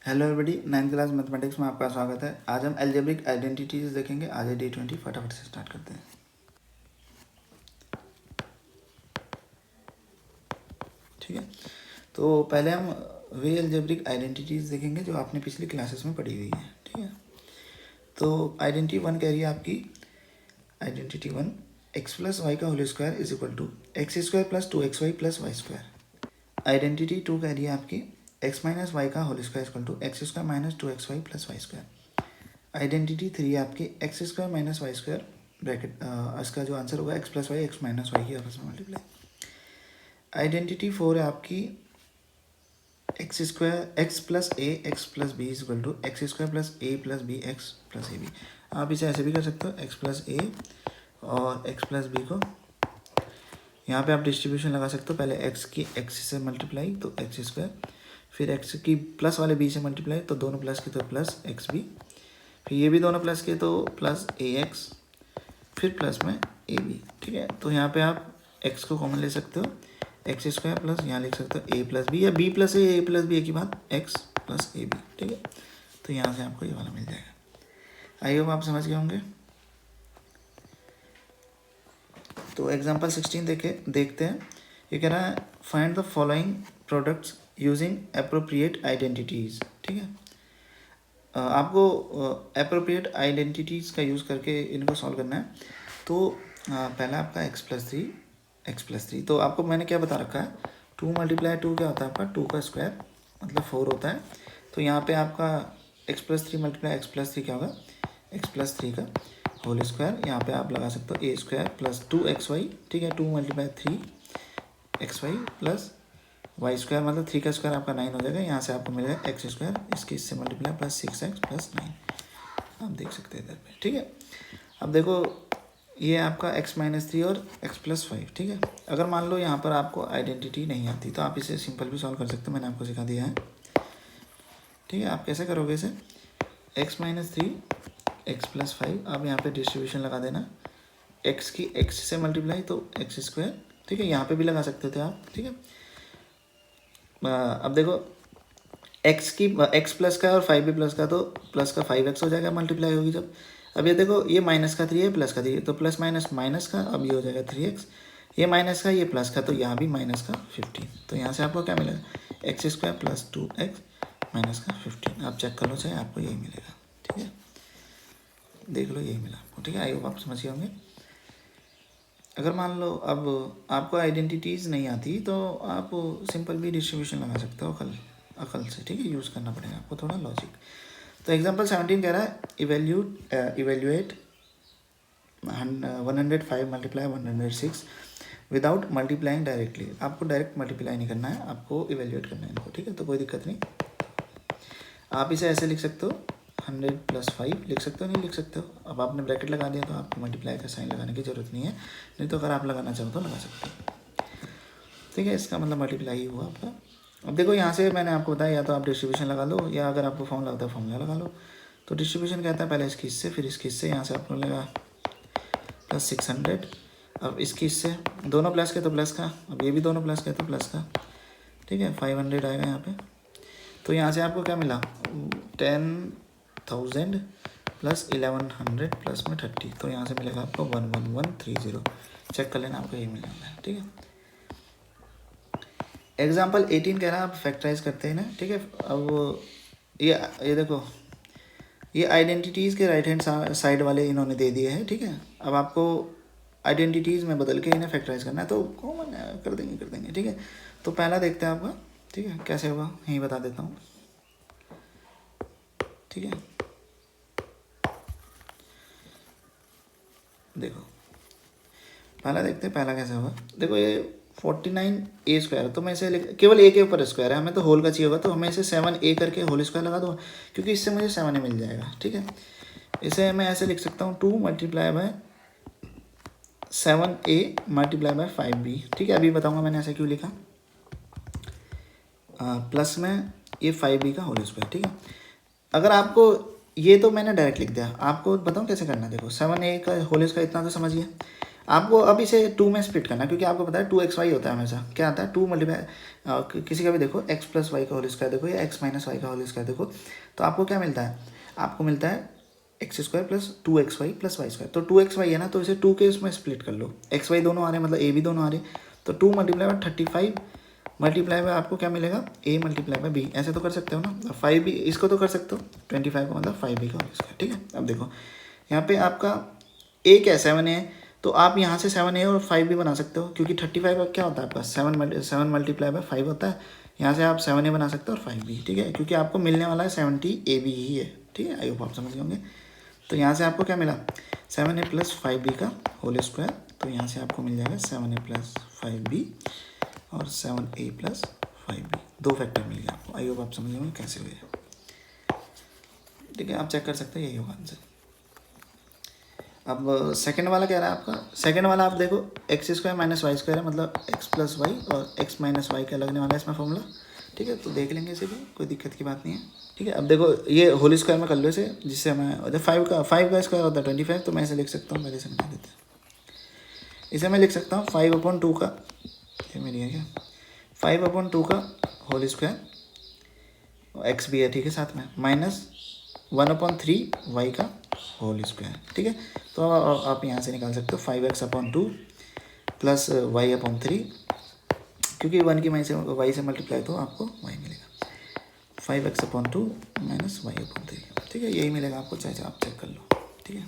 Hello everybody, 9th class mathematics में आपका स्वागत है। आज हम एल्जेब्रिक आइडेंटिटीज देखेंगे। आज है डे 20। फटाफट से स्टार्ट करते हैं। ठीक है, तो पहले हम वे एल्जेब्रिक आइडेंटिटीज देखेंगे जो आपने पिछली क्लासेस में पढ़ी हुई है। ठीक है, तो आइडेंटिटी 1 कह रही है आपकी, आइडेंटिटी 1 एक्स प्लस वाई का whole square is equal to x square plus 2xy plus Y square. Identity 2 कह रही है आपकी, एक्स माइनस वाई का whole square equal to x square minus 2xy plus Y square. Identity 3 है आपकी, x square minus y square bracket, इसका जो answer होगा x plus y x minus y की आपस में मल्टीप्लाई। आइडेंटिटी 4 है आपकी, x square x plus a x plus b is equal to x square plus a plus b x plus a b. आप इसे ऐसे भी कर सकते हो, एक्स प्लस ए और एक्स प्लस बी को यहाँ पे आप डिस्ट्रीब्यूशन लगा सकते हो। पहले एक्स की एक्स से मल्टीप्लाई तो एक्स स्क्वायर, फिर एक्स की प्लस वाले बी से मल्टीप्लाई तो दोनों प्लस की तो प्लस एक्स बी, फिर ये भी दोनों प्लस के तो प्लस ए एक्स, फिर प्लस में ए बी। ठीक है, तो यहाँ पे आप एक्स को कॉमन ले सकते हो, एक्स स्क्वायर प्लस यहाँ लिख सकते हो ए प्लस बी, या B plus a plus B एक ही बात, एक्स प्लस ए बी। ठीक है, तो यहाँ से आपको ये वाला मिल जाएगा। आई होप आप समझ गए होंगे। तो एग्जाम्पल 16 देखते हैं। ये कह रहा है find the following products using appropriate identities. ठीक है, आपको अप्रोप्रिएट आइडेंटिटीज़ का यूज़ करके इनको सॉल्व करना है। तो पहला आपका एक्स प्लस थ्री, तो आपको मैंने क्या बता रखा है, 2 मल्टीप्लाई 2 क्या होता है आपका, 2 का स्क्वायर मतलब 4 होता है। तो यहाँ पे आपका x plus three multiply x plus three क्या होगा, एक्स प्लस थ्री का होल स्क्वायर। यहाँ पे आप लगा सकते हो ए स्क्वायर प्लस 2xy। ठीक है, 2 multiply 3xy plus Y square मतलब 3 का स्क्वायर आपका 9 हो जाएगा। यहाँ से आपको मिलेगा एक्स स्क्वायर, इसकी इससे मल्टीप्लाई प्लस 6x प्लस 9। आप देख सकते हैं इधर पे। ठीक है, अब देखो ये आपका x माइनस 3 और x प्लस 5। ठीक है, अगर मान लो यहाँ पर आपको आइडेंटिटी नहीं आती तो आप इसे सिंपल भी सॉल्व कर सकते हो, मैंने आपको सिखा दिया है। ठीक है, आप कैसे करोगे इसे, x माइनस 3 एक्स प्लस 5, आप यहाँ पे डिस्ट्रीब्यूशन लगा देना, x की x से मल्टीप्लाई तो एक्स स्क्वायर। ठीक है, यहाँ पे भी लगा सकते थे आप। ठीक है, अब देखो x की x प्लस का और 5 भी प्लस का, तो प्लस का 5x हो जाएगा, मल्टीप्लाई होगी जब। अब ये देखो ये माइनस का 3 है, प्लस का 3 तो प्लस माइनस माइनस का, अब ये हो जाएगा 3x, ये माइनस का ये प्लस का, तो यहाँ भी माइनस का 15। तो यहाँ से आपको क्या मिलेगा, x square plus 2x minus का 15। आप चेक कर लो, चाहे आपको यही मिलेगा। ठीक है, देख लो यही मिला आपको। ठीक है, आई होप आप समझ गए होंगे। अगर मान लो अब आपको आइडेंटिटीज़ नहीं आती तो आप सिंपल भी डिस्ट्रीब्यूशन लगा सकते हो अकल से। ठीक है, यूज़ करना पड़ेगा आपको थोड़ा लॉजिक। तो एग्जांपल 17 कह रहा है evaluate 105 multiply 106 without multiplying directly. आपको डायरेक्ट मल्टीप्लाई नहीं करना है, आपको इवेल्युएट करना है इनको। ठीक है, तो कोई दिक्कत नहीं, आप इसे ऐसे लिख सकते हो, 100 प्लस 5 लिख सकते हो, नहीं लिख सकते हो। अब आपने ब्रैकेट लगा दिया तो आपको मल्टीप्लाई का साइन लगाने की ज़रूरत नहीं है, नहीं तो अगर आप लगाना चाहो तो लगा सकते हो। ठीक है, इसका मतलब मल्टीप्लाई ही हुआ आपका। अब देखो यहाँ से मैंने आपको बताया, या तो आप डिस्ट्रीब्यूशन लगा लो, या अगर आपको फॉर्मूला होता है फॉर्मूला लगा लो। तो डिस्ट्रीब्यूशन कहता है पहले इसकी इससे, फिर इसकी इससे, यहाँ से आपको मिलेगा प्लस 600। अब इसकी इससे, दोनों प्लस के तो प्लस का, अब ये भी दोनों प्लस के तो प्लस का। ठीक है, 500 आएगा यहाँ पे। तो यहाँ से आपको क्या मिला, 10,000 प्लस 1100 प्लस में 30, तो यहाँ से मिलेगा आपको 11130। चेक कर लेना, आपको यही मिल जाता है। ठीक है, एग्जाम्पल 18 कह रहा है आप फैक्टराइज करते हैं ना। ठीक है, अब ये देखो ये आइडेंटिटीज़ के राइट हैंड साइड वाले इन्होंने दे दिए हैं। ठीक है, अब आपको आइडेंटिटीज़ में बदल के इन्हें फैक्टराइज करना है, तो कॉमन कर देंगे। ठीक है, तो पहला देखते हैं आपका। ठीक है, कैसे होगा यही बता देता हूँ। ठीक है, देखो पहला देखते हैं, पहला कैसे होगा। देखो ये 49a स्क्वायर, तो मैं इसे केवल a के ऊपर स्क्वायर है, हमें तो होल का चाहिए होगा, तो हमें इसे 7a करके होल स्क्वायर लगा दूँगा, क्योंकि इससे मुझे 7a मिल जाएगा। ठीक है, इसे मैं ऐसे लिख सकता हूँ 2 multiply by 7a multiply by 5b। ठीक है, अभी बताऊँगा मैंने ऐसे क्यों लिखा। प्लस में ये 5b का होल स्क्वायर। ठीक है, अगर आपको ये तो मैंने डायरेक्ट लिख दिया, आपको बताऊँ कैसे करना है। देखो 7a का होल स्क्वायर इतना तो समझिए, आपको अब इसे 2 में स्प्लिट करना है, क्योंकि आपको पता है 2xy होता है हमेशा, क्या आता है 2 मल्टीप्लाई किसी का भी देखो x प्लस वाई का होल स्क्वायर देखो या x माइनस वाई का होल स्क्वायर देखो, तो आपको क्या मिलता है, आपको मिलता है x square plus 2xy plus Y square. तो 2xy है ना, तो इसे 2 के उसमें स्प्लिट कर लो, xy दोनों आ रहे हैं मतलब a भी दोनों आ रहे हैं, तो 2 मल्टीप्लाई बाय 35 मल्टीप्लाई बाय आपको क्या मिलेगा a मल्टीप्लाई बाय b, ऐसे तो कर सकते हो ना। 5b इसको तो कर सकते हो, 25 का मतलब 5b का होल स्क्वायर। ठीक है, अब देखो यहाँ पे आपका a क्या 7 है, तो आप यहाँ से 7a और 5b बना सकते हो, क्योंकि 35 का क्या होता है आपका 7 मल्टीप्लाई बाय 5 होता है, यहाँ से आप 7a बना सकते हो और 5b। ठीक है, क्योंकि आपको मिलने वाला है 70ab ही है। ठीक है, आई होप आप समझ गए होंगे। तो यहाँ से आपको क्या मिला 7a प्लस 5b का होल स्क्वायर, तो यहाँ से आपको मिल जाएगा 7a प्लस 5b और 7a प्लस 5b, 2 फैक्टर मिल गया आपको। आई होप आप समझ गए होंगे कैसे हुए। ठीक है, आप चेक कर सकते हैं, यही होगा आंसर। अब सेकंड वाला क्या रहा है आपका, सेकंड वाला आप देखो x square minus y square है, मतलब एक्स प्लस वाई और एक्स माइनस वाई का लगने वाला है इसमें फॉर्मूला। ठीक है, तो देख लेंगे इसे भी, कोई दिक्कत की बात नहीं है। ठीक है, अब देखो ये होल स्क्वायर में कर लो इसे, जिससे हमें जब 5 का स्क्वायर होता है 25, तो मैं इसे लिख सकता हूँ, पहले से निकाल देते हैं। इसे मैं लिख सकता हूँ 5/2 का, ये मेरी है क्या 5/2 का होल स्क्वायर, एक्स भी है ठीक है साथ में, माइनस 1/3 वाई का होल स्क्वायर। ठीक है, तो आप यहाँ से निकाल सकते हो 5x/2 प्लस y/3, क्योंकि 1 की वाई से मल्टीप्लाई तो आपको y मिलेगा 5x/2 माइनस y/3। ठीक है, यही मिलेगा आपको, चाहे आप चेक कर लो। ठीक है,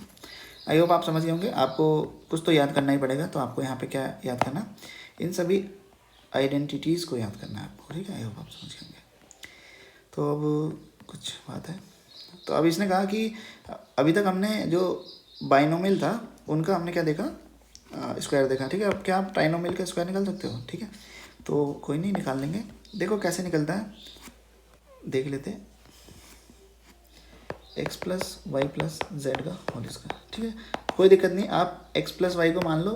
आई होप आप समझ गए होंगे। आपको कुछ तो याद करना ही पड़ेगा, तो आपको यहाँ पे क्या याद करना, इन सभी आइडेंटिटीज़ को याद करना है आपको। ठीक है, आई होप आप समझ गए होंगे। तो अब कुछ बात है, तो अब इसने कहा कि अभी तक हमने जो बाइनोमियल था उनका हमने क्या देखा, स्क्वायर देखा। ठीक है, अब क्या आप ट्राइनोमियल का स्क्वायर निकाल सकते हो। ठीक है, तो कोई नहीं, निकाल लेंगे, देखो कैसे निकलता है, देख लेते हैं। X plus Y plus Z का होल स्क्वायर। ठीक है, कोई दिक्कत नहीं, आप एक्स प्लस वाई को मान लो,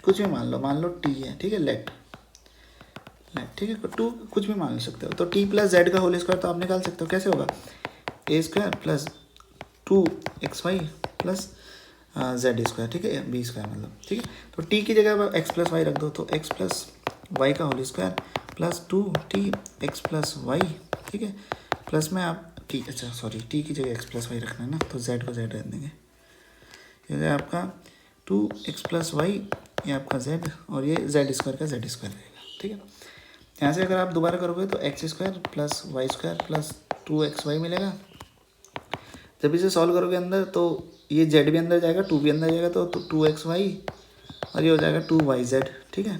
कुछ भी मान लो टी है। ठीक है, लेट, ठीक है, टू कुछ भी मान सकते हो, तो टी प्लस जेड का होल स्क्वायर तो आप निकाल सकते हो, कैसे होगा A square plus 2xy plus Z square. ठीक है, बी स्क्वायर मतलब। ठीक है, तो टी की जगह एक्स प्लस वाई रख दो, तो एक्स प्लस वाई का whole square plus 2t x plus y. ठीक है, प्लस में आप टी, अच्छा सॉरी, टी की जगह एक्स प्लस वाई रखना है ना, तो जेड को जेड रख देंगे, ये आपका 2x प्लस वाई, ये आपका जेड, और ये जेड स्क्वायर का जेड स्क्वायर रहेगा। ठीक है, यहाँ से अगर आप दोबारा करोगे तो x square plus Y square plus 2xy मिलेगा। जब इसे सॉल्व करोगे अंदर, तो ये जेड भी अंदर जाएगा, 2 भी अंदर जाएगा, तो 2xy और ये हो जाएगा 2yz। ठीक है,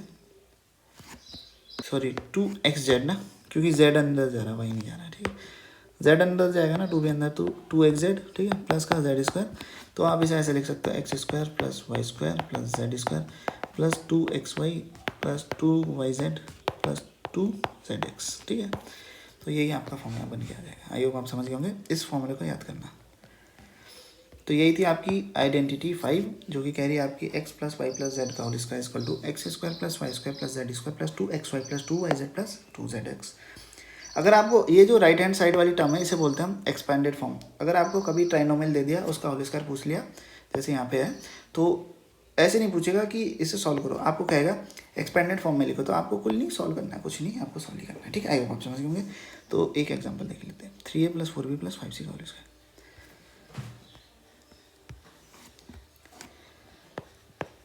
सॉरी 2xz ना, क्योंकि z अंदर जा रहा है, वाई नहीं जा रहा है। ठीक है, z अंदर जाएगा ना, 2 भी अंदर, तो 2xz। ठीक है, प्लस का जेड स्क्वायर, तो आप इसे ऐसे लिख सकते हो x square plus Y square plus Z square plus 2xy plus 2yz plus 2zx। ठीक है, तो यही आपका फॉर्मूला बन के आ जाएगा। आई होप आप समझ गए होंगे, इस फॉर्मूले को याद करना। तो यही थी आपकी आइडेंटिटी 5, जो कि कह रही है आपकी X plus Y plus Z का whole square equal to x square plus Y square plus Z square plus 2xy plus 2yz plus 2zx। अगर आपको ये जो राइट हैंड साइड वाली टर्म है, इसे बोलते हैं हम एक्सपेंडेड फॉर्म। अगर आपको कभी ट्राइनोमियल दे दिया, उसका होल स्क्वायर पूछ लिया, जैसे यहाँ पे है, तो ऐसे नहीं पूछेगा कि इसे सॉल्व करो, आपको कहेगा एक्सपेंडेड फॉर्म में लिखो, तो आपको कुल नहीं सॉल्व करना है, कुछ नहीं, आपको सॉल्व ही करना है। ठीक है, आई होप आप समझ होंगे। तो एक एग्जांपल देख लेते हैं, 3a plus 4b plus 5c का whole square.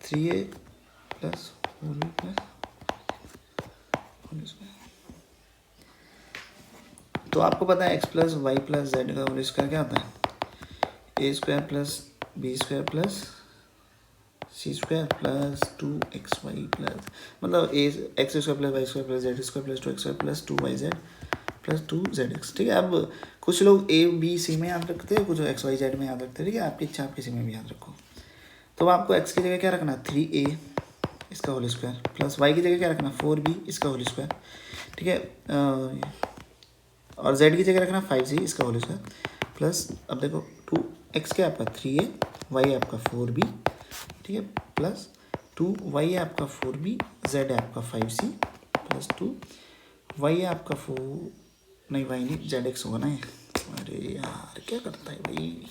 3a plus 4b plus whole square, तो आपको पता है X plus Y plus Z का होल स्क्वायर क्या होता है, A square plus B square plus C square plus 2xy plus, मतलब A X square plus Y square plus Z square plus 2xy plus 2yz plus 2zx। ठीक है, अब कुछ लोग ए बी सी में याद रखते हैं, कुछ एक्स वाई जेड में याद रखते हैं। ठीक है, आपकी इच्छा, आप किसी में भी याद रखो। तो आपको एक्स की जगह क्या रखना है 3a इसका होल स्क्वायर प्लस वाई की जगह क्या रखना 4b इसका होल स्क्वायर। ठीक है, और z की जगह रखना 5c इसका होल स्क्वायर प्लस, अब देखो 2x क्या आपका 3a, y आपका 4b। ठीक है, प्लस 2y है आपका 4b, z है आपका 5c प्लस 2y है आपका 4, नहीं y नहीं zx होगा ना ये। अरे यार क्या करता है भाई,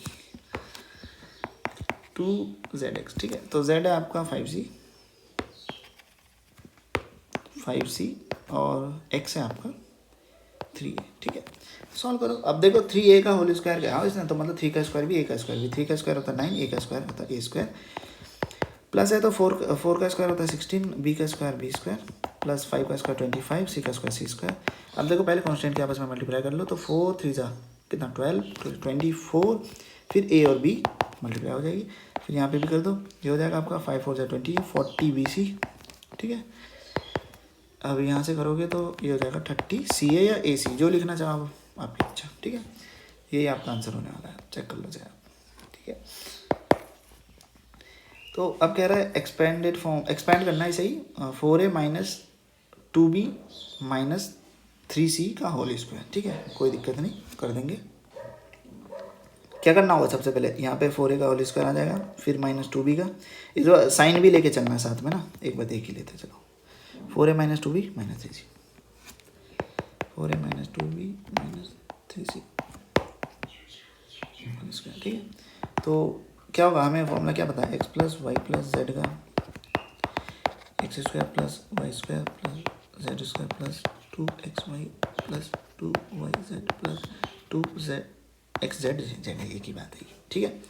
2zx, ठीक है। तो z है आपका 5c और x है आपका 3a, ठीक है। सॉल्व करो। अब देखो 3a का होल स्क्वायर क्या है इसने, तो मतलब 3 का स्क्वायर भी, a का स्क्वायर भी। 3 का स्क्वायर होता है 9, a का स्क्वायर होता है a स्क्वायर, प्लस है तो 4 का स्क्वायर होता है 16, b का स्क्वायर b स्क्वायर, प्लस 5 का स्क्वायर 25, c का स्क्वायर c स्क्वायर। अब देखो पहले कांस्टेंट के आपस में मल्टीप्लाई कर लो, तो 4 3 जा कितना 12, 24, फिर a और b मल्टीप्लाई हो जाएगी, फिर यहाँ पे भी कर दो, ये हो जाएगा आपका 5 4 जा 20, 40 bc, ठीक है। अब यहाँ से करोगे तो ये हो जाएगा 30 ca या ac, जो लिखना चाहो आपकी इच्छा, ठीक है। यही आपका आंसर होने वाला है, चेक कर लो चाहे आप, ठीक है। तो अब कह रहा है एक्सपेंडेड फॉर्म, एक्सपेंड करना है सही, 4a minus 2b minus 3c का होल स्क्वायर, ठीक है। कोई दिक्कत नहीं, कर देंगे। क्या करना होगा सबसे पहले, यहाँ पे 4a का होल स्क्वायर आ जाएगा, फिर माइनस 2b का, इस बार साइन भी लेके चलना है साथ में ना, एक बार देख ही लेते चलो। 4a minus 2b minus 3c, 4a minus 2b minus 3c square, ठीक है। तो क्या होगा, हमें फॉर्मूला क्या पता है, X plus Y plus Z का, X square plus Y square plus Z square plus 2xy plus 2yz plus 2zxz, Z एक ही बात है, ठीक है।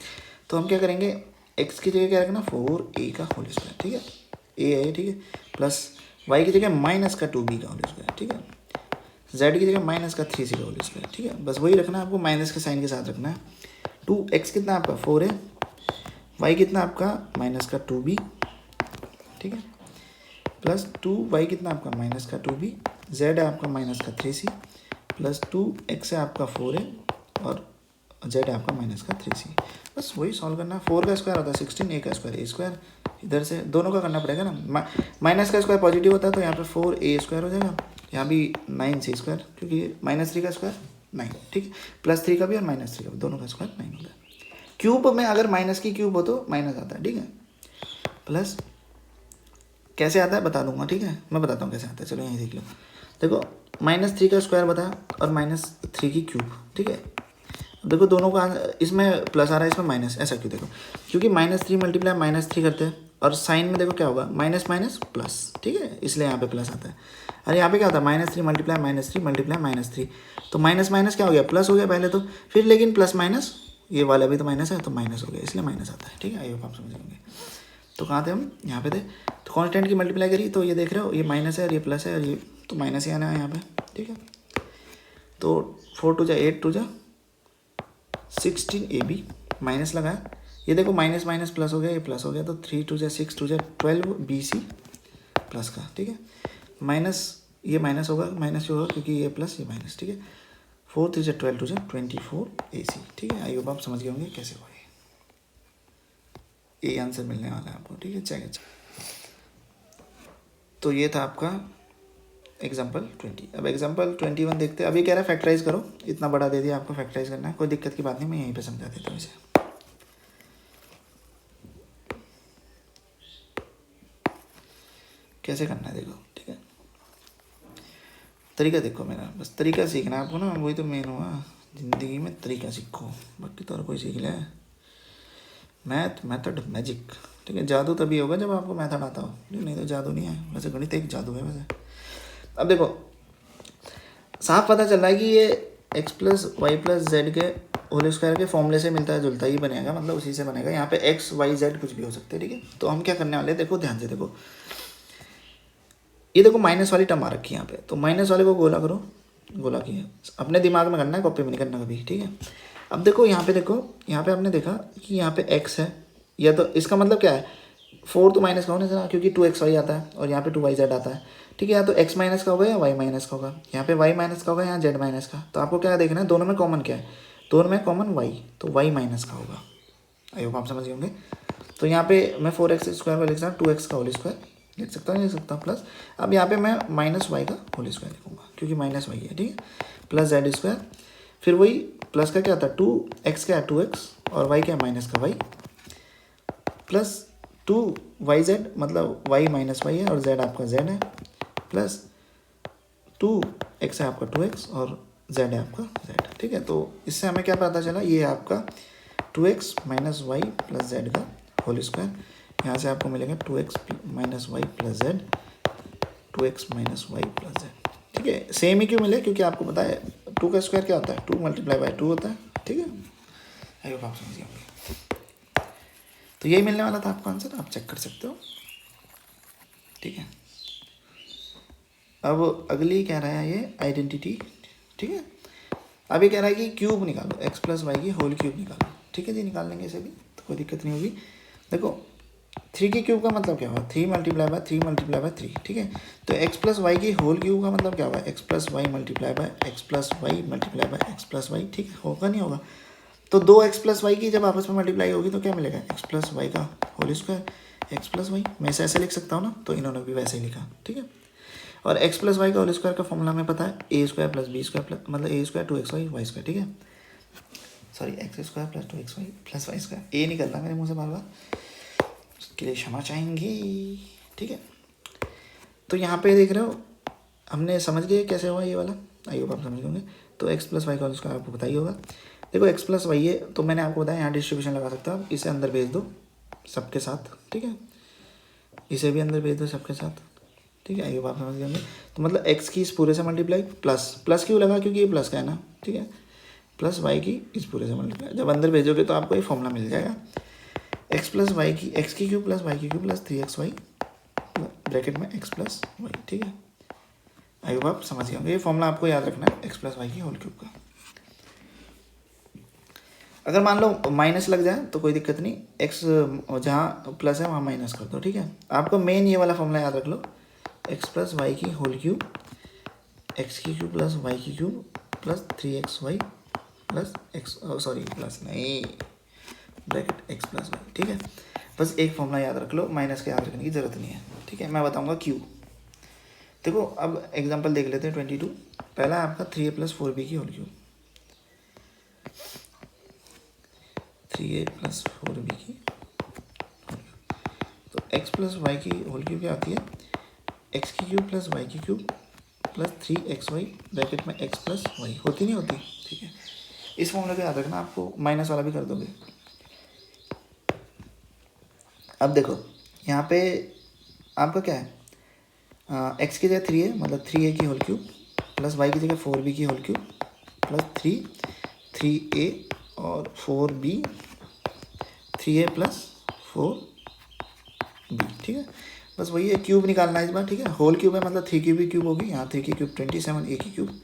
तो हम क्या करेंगे, x की जगह क्या रखना, 4a का होल स्क्वायर, ठीक है, a है, ठीक है, प्लस y की जगह माइनस का 2b का होल स्क्वायर, ठीक है, z की जगह माइनस का 3c का होल स्क्वायर, ठीक है। बस वही रखना है आपको, माइनस के साइन के साथ रखना है। 2x कितना आपका 4 है, y कितना आपका माइनस का 2b, ठीक है, प्लस 2y कितना आपका माइनस का 2b, z है आपका माइनस का 3c, प्लस 2x है आपका 4 है, और z है आपका माइनस का 3c। बस वही सॉल्व करना है। 4 का स्क्वायर होता है 16, a का स्क्वायर a स्क्वायर, इधर से दोनों का करना पड़ेगा ना, माइनस का स्क्वायर पॉजिटिव होता है तो यहाँ पे 4a स्क्वायर हो जाएगा, यहाँ भी 9c स्क्वायर, क्योंकि माइनस 3 का स्क्वायर 9, ठीक है, प्लस 3 का भी और माइनस 3 का भी, दोनों का स्क्वायर 9 होगा। क्यूब में अगर माइनस की क्यूब हो तो माइनस आता है, ठीक है। प्लस कैसे आता है बता दूंगा, ठीक है, मैं बताता हूँ कैसे आता है, चलो यहीं देख लो। देखो -3 का स्क्वायर बता और -3 की क्यूब, ठीक है। देखो दोनों का इसमें प्लस आ रहा है, इसमें माइनस, ऐसा क्यों, देखो क्योंकि -3 मल्टीप्लाई -3 करते हैं, और साइन में देखो क्या होगा, माइनस माइनस प्लस, ठीक है, इसलिए यहाँ पे प्लस आता है। और यहाँ पे क्या होता है, -3 मल्टीप्लाई -3 मल्टीप्लाई -3, तो माइनस माइनस क्या हो गया, प्लस हो गया पहले तो, फिर लेकिन प्लस माइनस, ये वाला भी तो माइनस है तो माइनस हो गया, इसलिए माइनस आता है, ठीक है। आई होप आप समझ लेंगे। तो कहाँ थे हम, यहाँ पे थे। तो कांस्टेंट की मल्टीप्लाई करी, तो ये देख रहे हो, ये माइनस है और ये प्लस है, और ये तो माइनस ही आना है यहाँ पे, ठीक है। तो 4 2 जा 8 2 जा 16ab माइनस लगाया, ये देखो माइनस माइनस प्लस हो गया, ये प्लस हो गया, तो 3 2 जा 6 2 जा 12bc प्लस का, ठीक है, माइनस ये माइनस होगा, माइनस होगा क्योंकि ये प्लस ये माइनस, ठीक है। 4 3 जा 12 2 जा 24ac, ठीक है। आई होप आप समझ गए होंगे कैसे होगा, ये आंसर मिलने वाला है आपको, ठीक है। चेक, तो ये था आपका एग्जाम्पल 20। अब एग्जाम्पल 21 देखते हैं। अभी कह रहा है फैक्टराइज करो, इतना बड़ा दे दिया आपको, फैक्टराइज करना है, कोई दिक्कत की बात नहीं, मैं यहीं पे समझा देता हूँ इसे। कैसे करना है देखो, ठीक है, तरीका देखो मेरा, बस तरीका सीखना है आपको ना, वही तो मेन हुआ जिंदगी में, तरीका सीखो, बाकी तो और कोई सीख ले। मैथ मेथड मैजिक, ठीक है। जादू तभी होगा जब आपको मेथड आता हो, नहीं तो जादू नहीं है। वैसे गणित एक जादू है वैसे। अब देखो साफ पता चल रहा है कि ये x plus Y plus z के होल स्क्वायर के फॉर्मूले से मिलता है जुलता ही बनेगा, मतलब उसी से बनेगा। यहाँ पे x y z कुछ भी हो सकते हैं, ठीक है। तो हम क्या करने वाले हैं, देखो ध्यान से देखो, ये देखो माइनस वाली टर्म आ रखी है यहाँ पे, तो माइनस वाले को गोला करो, गोला किया, अपने दिमाग में करना है, कॉपी में नहीं करना कभी, ठीक है। अब देखो यहाँ पे, देखो यहाँ पे आपने देखा कि यहाँ पे x है, या तो इसका मतलब क्या है, 4 तो माइनस का होने से, क्योंकि 2xy आता है और यहाँ पे 2yz आता है, ठीक है। या तो x माइनस का होगा या y माइनस का होगा, यहाँ पे y माइनस का होगा, यहाँ z माइनस का। तो आपको क्या देखना है, दोनों में कॉमन क्या है, दोनों में कॉमन y, तो y माइनस का होगा। आई होप आप समझ गए होंगे। तो यहाँ पे मैं 4x स्क्वायर लिख सकता हूँ, 2x का होल स्क्वायर लिख सकता हूँ, लिख सकता हूँ, प्लस अब यहाँ पे मैं -y का होल स्क्वायर लिखूँगा क्योंकि माइनस y है, ठीक है, प्लस z स्क्वायर, फिर वही प्लस का क्या था 2x क्या है 2x, और y क्या है माइनस का y, प्लस 2yz मतलब y माइनस y है और z आपका z है, प्लस 2x है आपका 2x और z है आपका z, ठीक है। तो इससे हमें क्या पता चला, ये है आपका 2x minus y plus z का होल स्क्वायर, यहाँ से आपको मिलेगा 2x minus y plus z, 2x minus y plus z. ठीक है, सेम ही क्यों मिले, क्योंकि आपको पता है 2 का स्क्वायर क्या होता है, 2 मल्टीप्लाई बाई 2 होता है। ठीक है, आई होप आप समझिए। तो यही मिलने वाला था आपका आंसर, आप चेक कर सकते हो। ठीक है, अब अगली कह रहा है ये आइडेंटिटी। ठीक है, अभी कह रहा है कि क्यूब निकालो, एक्स प्लस वाई की होल क्यूब निकालो। ठीक है जी, निकाल लेंगे इसे भी, तो कोई दिक्कत नहीं होगी। देखो 3 की क्यूब का मतलब क्या हुआ, 3 मल्टीप्लाई बाय 3 मल्टीप्लाई बाय 3। ठीक है, तो एक्स प्लस वाई की होल क्यूब का मतलब क्या हुआ, x plus y multiply by x plus y multiply by x plus y. ठीक है, होगा नहीं होगा, तो 2 एक्स प्लस वाई की जब आपस में मल्टीप्लाई होगी तो क्या मिलेगा, एक्स प्लस वाई का whole square x plus y. मैं इसे ऐसे लिख सकता हूँ ना, तो इन्होंने भी वैसे ही लिखा। ठीक है, और एक्स प्लस वाई का होल स्क्वायर का फॉर्मूला हमें पता है, A square plus B square plus मतलब A square 2x Y Y square. ठीक है, sorry X square plus 2x Y plus Y square, A निकल रहा है मेरे मुँह से बार बार, उसके लिए क्षमा चाहेंगे। ठीक है, तो यहाँ पे देख रहे हो हमने समझ गए कैसे हुआ ये वाला, आई होप आप समझ होंगे। तो एक्स प्लस वाई का होल स्क्वायर आपको बताइए होगा। देखो एक्स प्लस वाई है, तो मैंने आपको बताया यहाँ डिस्ट्रीब्यूशन लगा सकता हूँ, इसे अंदर भेज दो सबके साथ। ठीक है, इसे भी अंदर भेज दो सबके साथ। ठीक है, आइए आप समझ गए होंगे। तो मतलब एक्स की इस पूरे से मल्टीप्लाई, प्लस क्यों लगा, क्योंकि ये प्लस का है ना। ठीक है, प्लस वाई की इस पूरे से मल्टीप्लाई, जब अंदर भेजोगे तो आपको ये फॉर्मूला मिल जाएगा, एक्स प्लस वाई की एक्स की क्यूब प्लस वाई की cube plus 3x y bracket में एक्स प्लस वाई। ठीक है, आई होप आप समझ गए होंगे। ये फॉर्मूला आपको याद रखना है एक्स प्लस वाई की होल क्यूब का। अगर मान लो माइनस लग जाए तो कोई दिक्कत नहीं, एक्स जहाँ प्लस है वहाँ माइनस कर दो। ठीक है, आपको मेन ये वाला फॉर्मूला याद रख लो, एक्स प्लस वाई की होल क्यूब एक्स की क्यूब प्लस वाई की cube plus 3x y plus x, sorry plus नहीं ब्रैकेट एक्स प्लस वाई। ठीक है, बस एक फॉर्मूला याद रख लो, माइनस के याद रखने की ज़रूरत नहीं है। ठीक है, मैं बताऊंगा क्यों। देखो अब एग्जांपल देख लेते हैं 22। पहला है आपका 3a प्लस 4b की whole cube, 3a plus 4b की होल क्यूब। तो एक्स प्लस वाई की होल क्यूब क्या आती है, एक्स की क्यूब प्लस वाई की cube plus 3x y bracket में एक्स प्लस वाई, होती नहीं होती। ठीक है, इस फॉर्मूले को याद रखना, आपको माइनस वाला भी कर दोगे। अब देखो यहाँ पे आपका क्या है, एक्स की जगह 3 है, मतलब 3a की होल क्यूब प्लस वाई की जगह 4b की होल क्यूब प्लस 3a और 4b, 3a प्लस 4b। ठीक है, बस वही है, क्यूब निकालना है इस बार। ठीक है, होल क्यूब है मतलब 3 की क्यूब होगी, यहाँ 3 की क्यूब 27, a की क्यूब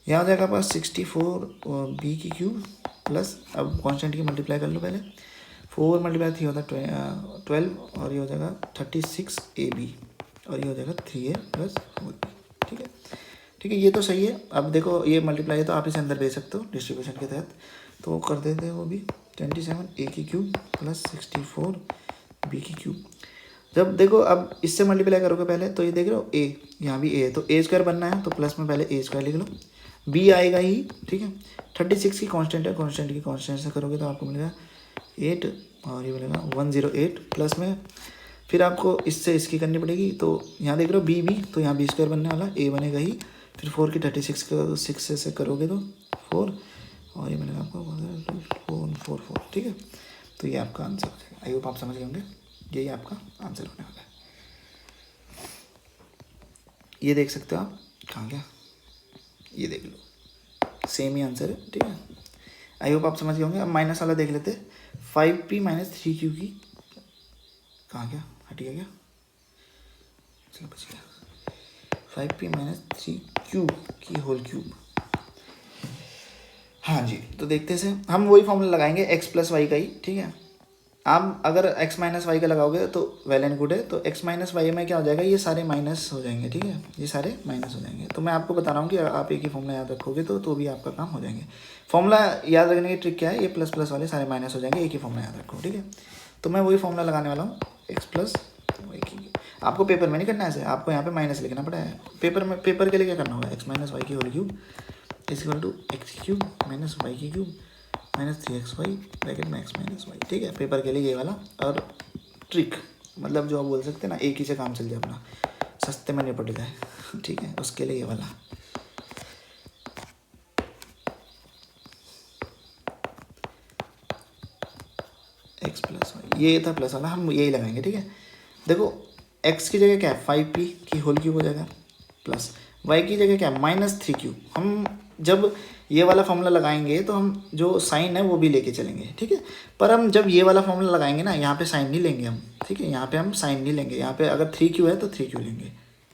यहाँ हो जाएगा पास 64 और b की क्यूब प्लस, अब कॉन्स्टेंट की मल्टीप्लाई कर लो पहले, 4 मल्टीप्लाई 3 होता है 12 और ये हो जाएगा 36ab और ये हो जाएगा 3a प्लस 4b। ठीक है, ठीक है, ये तो सही है। अब देखो ये मल्टीप्लाई है तो आप इसे अंदर भेज सकते हो डिस्ट्रीब्यूशन के तहत, तो कर देते हैं वो भी 27 a की क्यूब प्लस 64 b की क्यूब। जब देखो अब इससे मल्टीप्लाई करोगे पहले, तो ये देख रहे हो a, यहाँ भी a है तो a स्क्वायर बनना है, तो प्लस में पहले a स्क्वायर लिख लो, b आएगा ही। ठीक है, 36 की कांस्टेंट है, कांस्टेंट की कांस्टेंट से करोगे तो आपको मिलेगा 8 और ये मिलेगा 108 प्लस में फिर आपको इससे इसकी करनी पड़ेगी, तो यहाँ देख रहे हो b, तो यहाँ b स्क्वायर बनने वाला, a बनेगा ही, फिर 4 की 36 को 6 से करोगे तो 4 और ये मिलेगा आपको 4। ठीक है, तो ये आपका आंसर हो जाएगा। आई होप आप समझ गए होंगे, यही आपका आंसर होने वाला है। ये देख सकते हो आप, कहाँ गया, ये देख लो सेम ही आंसर है। ठीक है, आई होप आप समझ गए होंगे। अब माइनस वाला देख लेते, 5p माइनस 3q की, कहाँ गया, हट गया क्या, चलो बच गया, 5p माइनस 3q की होल क्यूब। हाँ जी, तो देखते से हम वही फॉर्मूला लगाएंगे एक्स प्लस वाई का ही। ठीक है, आप अगर x माइनस वाई का लगाओगे तो वेल एंड गुड है, तो x माइनस वाई में क्या हो जाएगा, ये सारे माइनस हो जाएंगे। ठीक है, ये सारे माइनस हो जाएंगे। तो मैं आपको बता रहा हूँ कि आप एक ही फॉर्मूला याद रखोगे तो भी आपका काम हो जाएंगे। फॉर्मूला याद रखने की ट्रिक क्या है, ये प्लस प्लस वाले सारे माइनस हो जाएंगे, एक ही फॉर्मूला याद रखो। ठीक है, तो मैं वही फॉर्मूला लगाने वाला हूँ एक्स प्लस वाई की। आपको पेपर में नहीं करना है ऐसे, आपको यहाँ पर माइनस लिखना पड़ा है पेपर के लिए क्या करना होगा, एक्स माइनस वाई की whole cube equal to x की क्यूब माइनस वाई की cube minus 3x y bracket में एक्स माइनस वाई। ठीक है, पेपर के लिए ये वाला और ट्रिक, मतलब जो आप बोल सकते हैं ना, एक ही से काम चल जाए अपना, सस्ते में निपट जाए। ठीक है, उसके लिए ये वाला। एक्स प्लस वाई ये था प्लस वाला, हम यही लगाएंगे, ठीक है। देखो x की जगह क्या है 5p की होल क्यूब हो जाएगा, प्लस y की जगह क्या है -3q। हम जब ये वाला फॉर्मूला लगाएंगे तो हम जो साइन है वो भी लेके चलेंगे, ठीक है। पर हम जब ये वाला फॉर्मूला लगाएंगे ना, यहाँ पे साइन नहीं लेंगे हम, ठीक है। यहाँ पे हम साइन नहीं लेंगे, यहाँ पे अगर 3q है तो 3q लेंगे,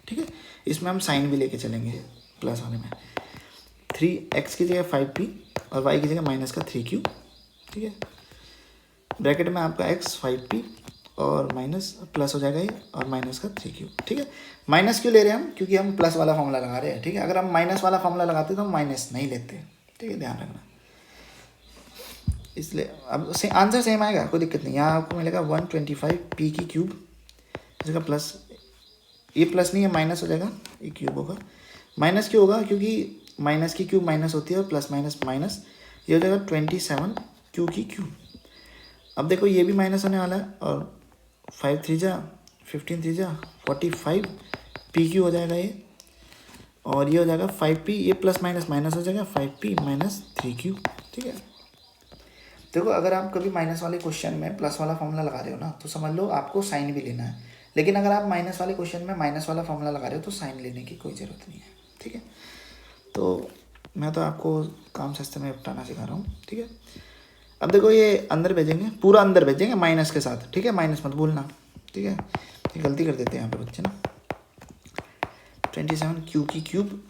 ठीक है। इसमें हम साइन भी लेके चलेंगे प्लस वाले में। 3x की जगह 5p और y की जगह -3q, ठीक है। ब्रैकेट में आपका x 5p और माइनस प्लस हो जाएगा ये और -3q, ठीक है। माइनस क्यों ले रहे हैं हम, क्योंकि हम प्लस वाला फॉर्मूला लगा रहे हैं, ठीक है। अगर हम माइनस वाला फॉर्मूला लगाते तो हम माइनस नहीं लेते, ठीक है, ध्यान रखना। इसलिए अब आंसर सेम आएगा, कोई दिक्कत नहीं। यहाँ आपको मिलेगा 125p की क्यूब, इसका प्लस, ये प्लस नहीं है माइनस हो जाएगा, ये क्यूब होगा। माइनस क्यों होगा, क्योंकि माइनस की क्यूब माइनस होती है और प्लस माइनस माइनस, ये हो जाएगा 27q की क्यूब। अब देखो ये भी माइनस होने वाला है और 5 3 जा 15 3 जा 45 pq हो जाएगा ये, और ये हो जाएगा 5p, ये प्लस माइनस माइनस हो जाएगा 5p -3q, ठीक है। देखो अगर आप कभी माइनस वाले क्वेश्चन में प्लस वाला फॉर्मूला लगा रहे हो ना, तो समझ लो आपको साइन भी लेना है। लेकिन अगर आप माइनस वाले क्वेश्चन में माइनस वाला फॉर्मूला लगा रहे हो तो साइन लेने की कोई ज़रूरत नहीं है, ठीक है। तो मैं तो आपको काम सस्ते में निपटाना सिखा रहा हूँ, ठीक है। अब देखो ये अंदर भेजेंगे, पूरा अंदर भेजेंगे माइनस के साथ, ठीक है, माइनस मत भूलना, ठीक है। ये गलती कर देते हैं यहाँ पे बच्चे ना। 27q की क्यूब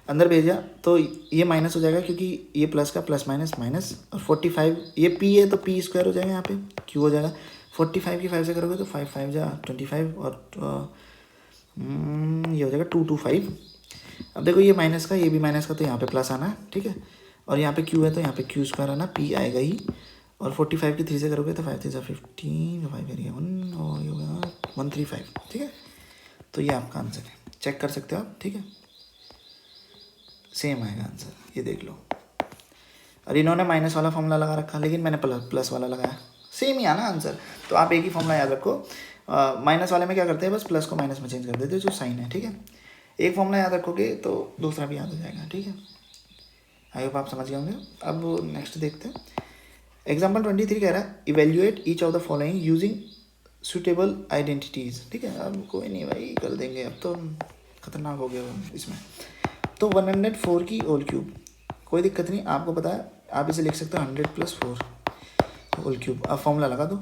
अंदर भेजा तो ये माइनस हो जाएगा, क्योंकि ये प्लस का प्लस माइनस माइनस, और 45 ये p है तो p स्क्वायर हो जाएगा, यहाँ पे q हो जाएगा। 45 की 5 से करोगे तो 5 5 जा 25 और ये हो जाएगा 225। अब देखो ये माइनस का, ये भी माइनस का, तो यहाँ पे प्लस आना है, ठीक है। और यहाँ पे q है तो यहाँ पे q स्क्वायर आना, p आएगा ही। और 45 की 3 से करोगे तो 5 3 जा 15, 5 करिए 1 और ये होगा 135, ठीक है। तो ये आपका आंसर है, चेक कर सकते हो आप, ठीक है। सेम आएगा आंसर, ये देख लो। और इन्होंने माइनस वाला फॉर्मूला लगा रखा, लेकिन मैंने प्लस वाला लगाया, सेम ही आना आंसर। तो आप एक ही फॉर्मूला याद रखो, माइनस वाले में क्या करते हैं, बस प्लस को माइनस में चेंज कर देते हैं जो साइन है, ठीक है। एक फॉर्मूला याद रखोगे तो दूसरा भी याद हो जाएगा, ठीक है। आई होप आप समझ गए होंगे। अब नेक्स्ट देखते हैं। एग्जाम्पल 23 कह रहा है evaluate each of the following using suitable identities, ठीक है। अब कोई नहीं भाई, कर देंगे, अब तो खतरनाक हो गया वो इसमें। तो 104 की होल क्यूब, कोई दिक्कत नहीं, आपको पता है आप इसे लिख सकते हो 100 + 4 होल क्यूब। अब फॉर्मूला लगा दो।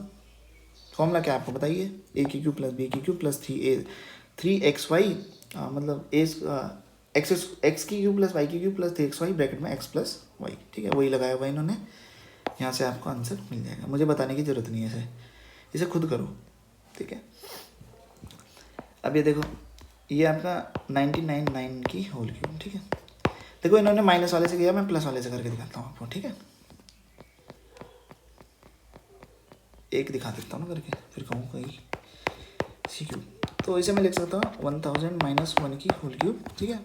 फॉर्मूला क्या आपको बताइए, a की क्यूब प्लस b की क्यूब प्लस 3xy, मतलब x की क्यूब प्लस y की क्यूब प्लस 3xy ब्रैकेट में x + y, ठीक है। वही लगाया हुआ इन्होंने, यहाँ से आपको आंसर मिल जाएगा, मुझे बताने की ज़रूरत नहीं है, इसे खुद करो, ठीक है। अब ये देखो, ये आपका 99 की होल क्यूब, ठीक है। देखो इन्होंने माइनस वाले से किया, मैं प्लस वाले से करके दिखाता हूँ आपको, ठीक है। एक दिखा देता हूँ ना करके, फिर कहूँ कहीं सी क्यूब। तो इसे मैं लिख सकता हूँ 1000 - 1 की होल क्यूब, ठीक है।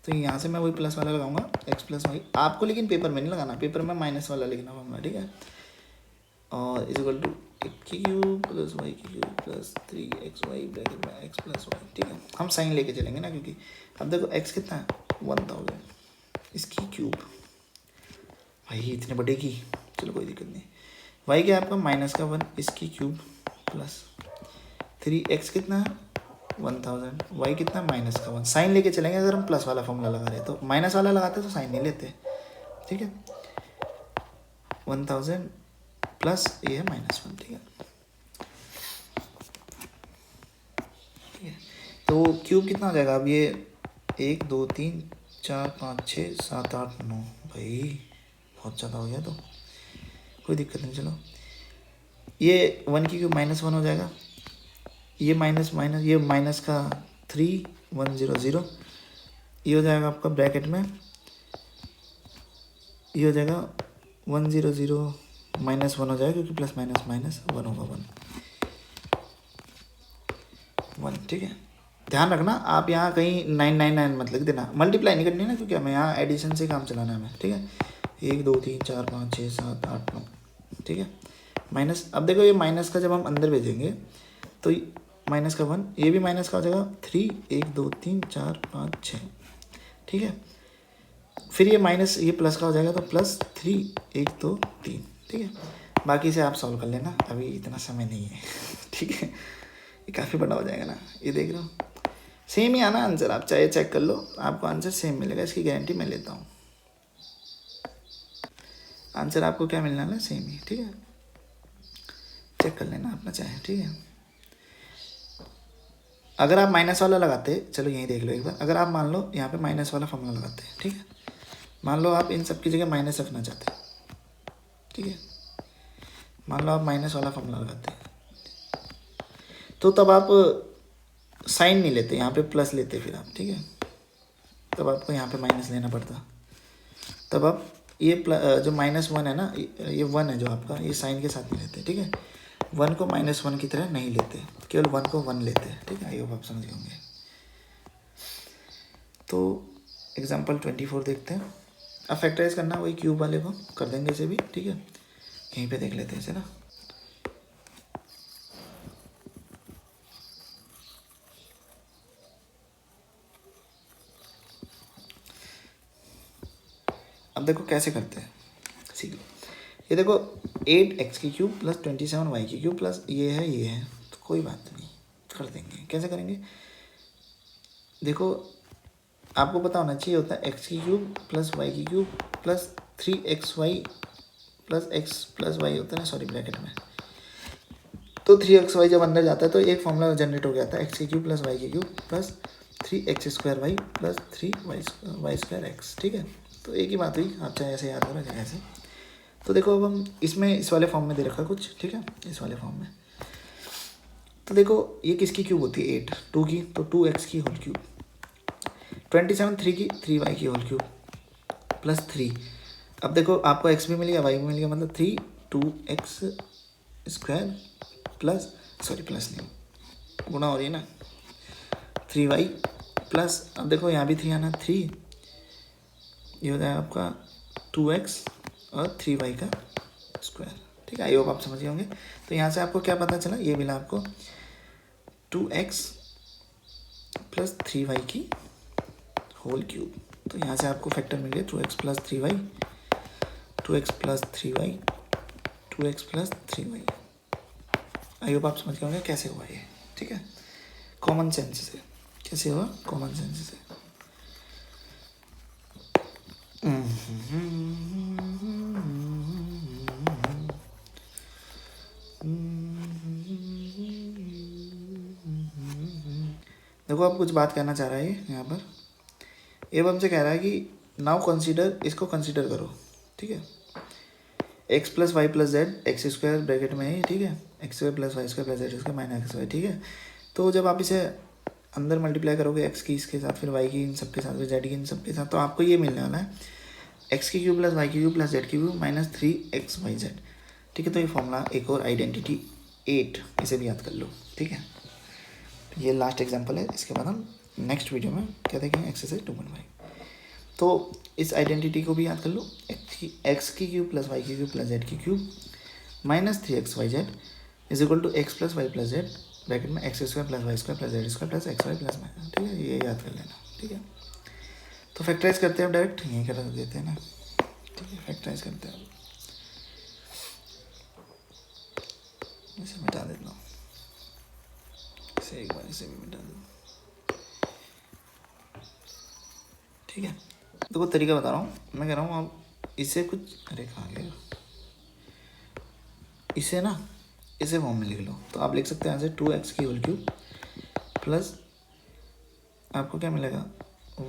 तो यहाँ से मैं वही प्लस वाला लगाऊंगा x + y। आपको लेकिन पेपर में नहीं लगाना, पेपर में माइनस वाला लिखना होगा, ठीक है। और = x की क्यूब प्लस y की क्यूब प्लस 3xy ब्रैकेट में x + y, ठीक है। हम साइन लेके चलेंगे ना, क्योंकि अब देखो x कितना है 1000, इसकी क्यूब, भाई इतने बड़े की, चलो कोई दिक्कत नहीं। y क्या है आपका -1, इसकी क्यूब प्लस 3x कितना है 1000, y कितना -1। साइन लेके चलेंगे, अगर हम प्लस वाला फॉर्मूला लगा रहे हैं तो, माइनस वाला लगाते तो साइन नहीं लेते, ठीक है। 1000 प्लस ये है -1, ठीक है। तो क्यूब कितना हो जाएगा अब, ये 1 2 3 4 5 6 7 8 9, भाई बहुत ज़्यादा हो गया, तो कोई दिक्कत नहीं। चलो ये 1 की क्यूब -1 हो जाएगा, ये माइनस माइनस, ये माइनस का 3 1 0 0, ये हो जाएगा आपका ब्रैकेट में, ये हो जाएगा 1 0 0 -1 हो जाएगा, क्योंकि प्लस माइनस माइनस 1 होगा 1, ठीक है। ध्यान रखना आप यहाँ कहीं 999 मत लिख देना, मल्टीप्लाई नहीं करनी ना, क्योंकि हमें यहाँ एडिशन से काम चलाना है हमें, ठीक है। 1 2 3 4 5 6 7 8 9, ठीक है। माइनस, अब देखो ये माइनस का जब हम अंदर भेजेंगे तो माइनस का 1, ये भी माइनस का हो जाएगा 3 1 2 3 4 5 6, ठीक है। फिर ये माइनस, ये प्लस का हो जाएगा तो +3 1 2 3, ठीक है। बाकी से आप सॉल्व कर लेना, अभी इतना समय नहीं है ठीक है, ये काफ़ी बड़ा हो जाएगा ना। ये देख रहे हो सेम ही आना आंसर, आप चाहे चेक कर लो, आपको आंसर सेम मिलेगा, इसकी गारंटी मैं लेता हूँ। आंसर आपको क्या मिलना है, सेम ही, ठीक है, चेक कर लेना अपना चाहे, ठीक है। अगर आप माइनस वाला लगाते, चलो यहीं देख लो एक बार, अगर आप मान लो यहाँ पे माइनस वाला फॉर्मूला लगाते हैं, ठीक है, मान लो आप इन सब की जगह माइनस रखना चाहते हैं, ठीक है, मान लो आप माइनस वाला फॉर्मूला लगाते हैं, तो तब आप साइन नहीं लेते, यहाँ पे प्लस लेते फिर आप, ठीक है, तब आपको यहाँ पे माइनस लेना पड़ता, तब आप ये जो -1 है ना, ये 1 है जो आपका, ये साइन के साथ नहीं लेते, ठीक है, 1 को -1 की तरह नहीं लेते, केवल 1 को 1 लेते हैं, ठीक है, आई होप आप समझ गए होंगे। तो एग्जाम्पल 24 देखते हैं। अब फैक्टराइज करना वही क्यूब वाले को कर देंगे इसे भी, ठीक है, यहीं पे देख लेते हैं इसे ना। अब देखो कैसे करते हैं, सीख लो। ये देखो 8x³ प्लस 27y³ प्लस ये है, तो कोई बात नहीं, कर देंगे। कैसे करेंगे, देखो आपको पता होना चाहिए, होता है x³ plus y³ plus 3xy plus x plus y होता है ना, सॉरी ब्रैकेट में, तो 3xy जब अंदर जाता है तो एक फॉर्मूला जनरेट हो गया था, x³ plus y³ plus 3x² plus 3y²x, ठीक है। तो एक ही बात हुई, आप चाहे ऐसे याद करो चाहे ऐसे। तो देखो अब हम इसमें इस वाले फॉर्म में दे रखा कुछ, ठीक है, इस वाले फॉर्म में, तो देखो ये किसकी क्यूब होती है, 8, 2 की, तो 2x की होल क्यूब, 27 3 की, 3y की होल क्यूब प्लस 3। अब देखो आपको x भी मिल गया, y भी मिल गया, मतलब 3 2x² प्लस, सॉरी प्लस नहीं, गुणा हो रही है ना, 3y प्लस, अब देखो यहाँ भी 3 आना, 3, ये हो जाएगा आपका 2x और 3y का स्क्वायर, ठीक है, आई होप आप समझ गए होंगे। तो यहाँ से आपको क्या पता चला, ये मिला आपको 2x प्लस 3y की होल क्यूब, तो यहाँ से आपको फैक्टर मिल गया 2x plus 3y, 2x plus 3y, 2x plus 3y। I hope आप समझ गए होंगे कैसे हुआ ये, ठीक है, कॉमन सेंस से कैसे हुआ, कॉमन सेंस से। देखो आप कुछ बात कहना चाह रहा है यहाँ पर, ये हमसे कह रहा है कि नाउ कंसीडर, इसको कंसीडर करो, ठीक है, x plus Y plus z, x² bracket में है, ठीक है, x² plus y² plus z² minus xy, ठीक है। तो जब आप इसे अंदर मल्टीप्लाई करोगे x की इसके साथ, फिर y की इन सब के साथ, फिर z की इन सब के साथ, तो आपको ये मिलने वाला है x³ plus y³ plus z³ minus 3xyz, ठीक है। तो ये फॉर्मूला एक और आइडेंटिटी 8, इसे भी याद कर लो, ठीक है। ये लास्ट एग्जाम्पल है, इसके बाद हम नेक्स्ट वीडियो में क्या देखेंगे, एक्सरसाइज 2.5। तो इस आइडेंटिटी को भी याद कर लो, x³ plus y³ plus z³ minus 3xyz is equal to x plus Y plus z bracket में x² plus y² plus z² plus xy plus minus, ठीक है, ये याद कर लेना, ठीक है। तो फैक्टराइज करते हैं, डायरेक्ट यहीं कर देते हैं ना, ठीक है, फैक्टराइज करते हैं, इसे मिटा देता हूँ, इसे एक बार इसे भी मिटा दो, ठीक है। देखो तरीका बता रहा हूँ, मैं कह रहा हूँ आप इसे कुछ, अरे कहाँ गया, इसे ना इसे फॉर्म में लिख लो, तो आप लिख सकते हैं यहाँ से 2x की होल क्यूब प्लस आपको क्या मिलेगा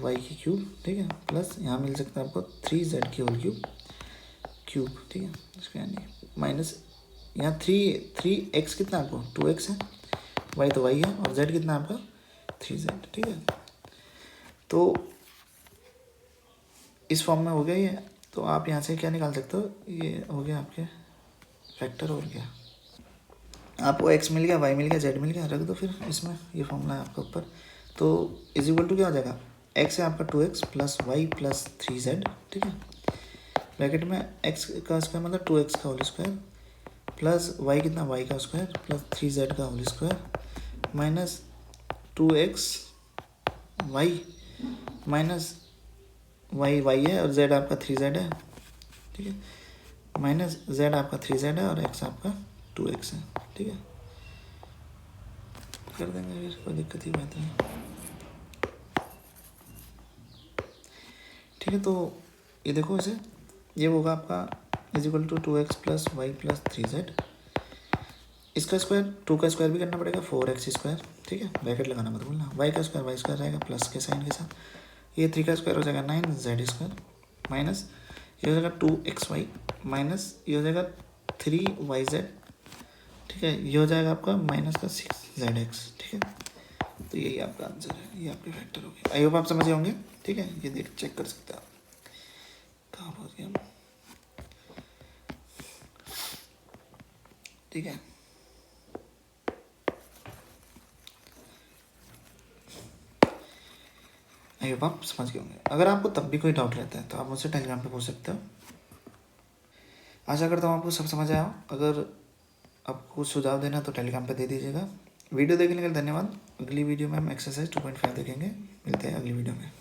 y की क्यूब, ठीक है, प्लस यहाँ मिल सकता है आपको 3z की होल क्यूब, ठीक है, इसका यानी माइनस यहाँ 3x कितना आपको 2x है, y तो y है, और z कितना आपका 3z, ठीक है। तो इस फॉर्म में हो गया ये, तो आप यहाँ से क्या निकाल सकते हो, ये हो गया आपके फैक्टर हो गया, आपको x मिल गया, y मिल गया, z मिल गया, रख दो फिर इसमें, ये फॉर्मूला है आपका ऊपर। तो इज इक्वल टू क्या हो जाएगा, x है आपका 2x plus Y plus 3z, ठीक है, ब्रैकेट में x का स्क्वायर मतलब 2x का होल स्क्वायर प्लस y कितना y का स्क्वायर प्लस 3z का whole square minus 2x y minus y है और z आपका 3z है, ठीक है, माइनस जेड आपका 3z है और एक्स आपका 2x है, ठीक है। कर देंगे, फिर कोई दिक्कत की बात नहीं। ठीक है, तो ये देखो इसे, ये होगा आपका is equal to 2x plus Y plus 3z। इसका स्क्वायर 2 का स्क्वायर भी करना पड़ेगा 4x स्क्वायर, ठीक है, ब्रैकेट लगाना मत भूलना। y का स्क्वायर y स्क्वायर रहेगा प्लस के साइन के साथ, ये 3 का स्क्वायर हो जाएगा 9z स्क्वायर माइनस ये हो जाएगा 2xy माइनस ये हो जाएगा 3yz, ठीक है, ये हो जाएगा आपका माइनस का 6zx, ठीक है। तो यही आपका आंसर है, ये आपके फैक्टर हो गए। आई होप आप समझे होंगे, ठीक है। ये देख चेक कर सकते हैं आप कहाँ पहुँच गए हम, ठीक है। आई होप आप समझ गए होंगे। अगर आपको तब भी कोई डाउट रहता है तो आप मुझसे टेलीग्राम पे पूछ सकते हो। आशा करता हूँ आपको सब समझ आया हो। अगर आपको सुझाव देना तो टेलीग्राम पे दे दीजिएगा। वीडियो देखने के लिए धन्यवाद। अगली वीडियो में हम एक्सरसाइज 2.5 देखेंगे। मिलते हैं अगली वीडियो में।